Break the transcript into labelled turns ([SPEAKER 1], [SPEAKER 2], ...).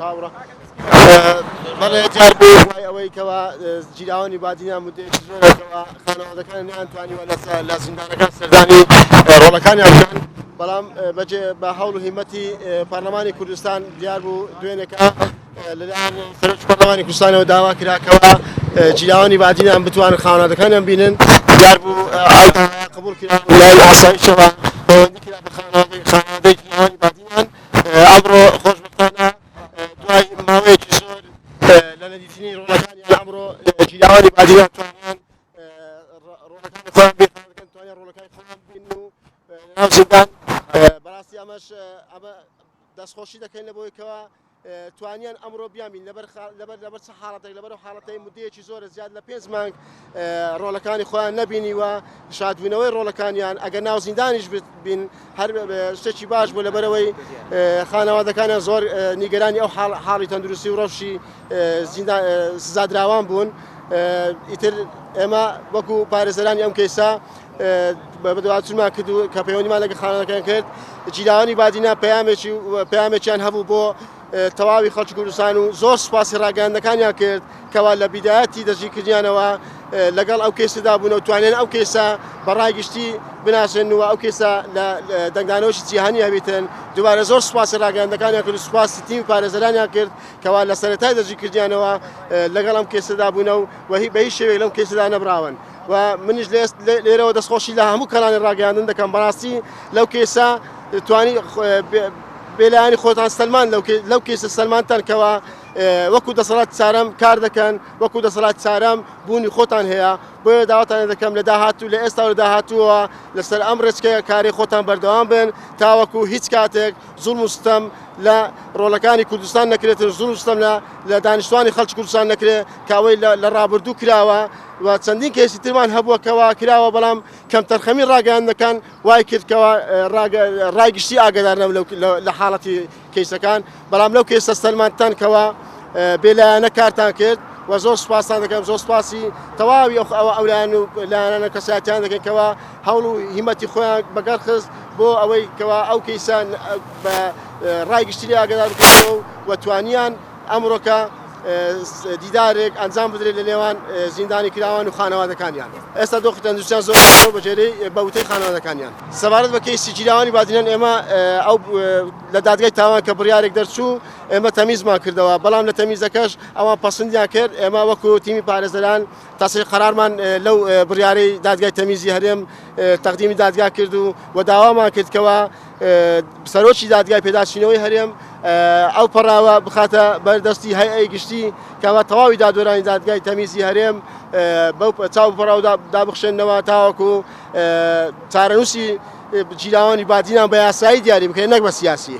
[SPEAKER 1] تاوڕە بەڵێ جار بۆ ئەوەی کەوا جیراوانی بادینان مدەیەکی زۆرەکەوە خانەوادەکان نەیانتوانیوە لە زیندانەکان سەردانی ڕۆڵەکانیان بکەن بەڵام بە هەوڵ و هیمەتی پەرلەمانی کوردستان دیار بوو دوێنێکە لەلایەن سەرۆکی پەرلەمانی کوردستانەوە داوا کراکەوە جیراوانی بادینان بتوانن خانەوادەکانیان بینن دیار بوو ئەو داوای قبوڵ کرا لای ئاسایشەوە پەیوەندی کرا بە خانەوادەی جیراوانی بادینان ئەمڕۆ خۆشبەختانە دوای ماوەیەکی زۆر لە نەدیتنی ڕۆڵەکانیان ئەمڕۆ جیراوانی بادینان توانیان ڕۆڵەکانی خۆیان بێخانەکەن توانیان ڕۆڵەکانی خۆیان ببینن و لەناو زیندان بەڕاستی ئەمەش ئەمە دەستخۆشی دەکەین لەبەوەیکەوە توانیان ئەمڕۆ بیامین لەبەر چ حاڵەتێک لەبەر حاڵەتەی مدەیەکی زۆرە زیاد لە 5 مانگ ڕۆڵەکانی خۆیان نەبینیوە شادبوونەوەی ڕۆڵەکانیان ئەگەر ناو زیندانیش بین هەر شتێکی باش بوو لەبەرەوەی خانەوادەکانیان زۆر نیگەرانی ئەو حاڵی تەندروستی و ڕەوشی سزادراوان بوون ئیتر ئێمە وەکو پارێزەرانی ئەم کەیسا بەدەواتچوومان کرد و کە پەیوەندیمان لەگەڵ خانەوادەکان کرد جیراوانی بادینان پەیامێکیان هەبوو بۆ تەواوی خەڵکی کوردستان و زۆر سوپاسی ڕاگەاندەکانیان کرد کەوا لە بیدایەتی دەستگیرکردیانەوە لەگەڵ ئەو کێسەدا بوون و توانێن ئەو کێسە بەڕای گشتی بناسێن و ئەو کێسە لە دەنگدانەوەشی جیهانی هەبێتن دووبارە زۆر سوپاسی ڕاگەاندەکانیان کرد و سوپاسی تیمی پارێزەرانیان کرد کەوا لە سەرەتای دەستگیرکردیانەوە لەگەڵ ئەم کێسەدا بوونە و بە هیچ شێوەیەک لەم کێسەدا نەبراون و منیش لێرەوە دەستخۆشی لە هەموو کەلانی ڕاگەاندن دەکەم بەڕاستی لەو کێسە توانی بێلایانی خۆتان سلمان لەو کێسە سلمانتان کەوا وەکو دەسەڵات چارەم کار دەکەن وەکو دەسەڵات چارەم بوونی خۆتان هەیە بۆیە داواتان دەکەم لە داهاتوو لە ئێستا و لە داهاتووە لەسەر ئەم ڕێچکەیە کاری خۆتان بەردەوام بن تاوەکو هیچ کاتێک زوڵم و ستەم لە ڕۆڵەکانی کوردستان نەکرێتن زوڵم و ستەم لە دانیشتوانی خەڵکی کوردستان نەکرێت کاوەی لە ڕابردوو کراوە و چەندین کێسی ترمان هەبووە کەوا کراوە بەڵام کەم تەرخەمی ڕاگەاندەکان وای کردکەوە ڕای گشتی ئاگادارنەوە لە حاڵەتی کەیسەکان بەڵام لەو کێسە سەلمانتان کەوا بێلایەنە کارتان کرد و زۆر سوپاسان دەکەم زۆر سوپاسی تەواوی ئەولایەن و لایەنە کەسایەتیان دەکەن کەوا هەوڵ و هیمەتی خۆیان بەگەڕخست بۆ ئەوەی کەوا ئەو کەیسان بە ڕای گشتی لێ ئاگادار بکەنەوە و توانیان ئەمڕۆکە دیدارێک ئەنجام بدرێت لە نێوان زیندانی کراوان و خانەوادەکانیان ئێستا دۆخی تەندروستیان زۆر بەجێرەی بەوتەی خانەوادەکانیان سەبارەت بە کەیسی جیراوانی بادینان ئێمە ئەو لە دادگای تاوان کە بڕیارێک دەرچوو ئێمە تەمیزمان کردەوە بەڵام لە تەمیزەکەش ئەوان پەسەندیان کرد ئێمە وەکو تیمی پارێزەران تاسەی قەرارمان لەو بڕیارەی دادگای تەمیزی هەرێم تەقدیمی دادگا کرد و داوامان کردکەوە سەرۆکی دادگای پێداچینەوەی هەرێم ئەو پەڕاوە بخاتە بەردەستی هەیئەی گشتی کەوا تەواوی دادوەرانی دادگای تەمیزی هەرێم بەو چاو پەڕاو دابخشێنەوە تاوەکو چارەنووسی جیراوانی بادینان بە یاسایی دیاری بکەن نەک بە سیاسی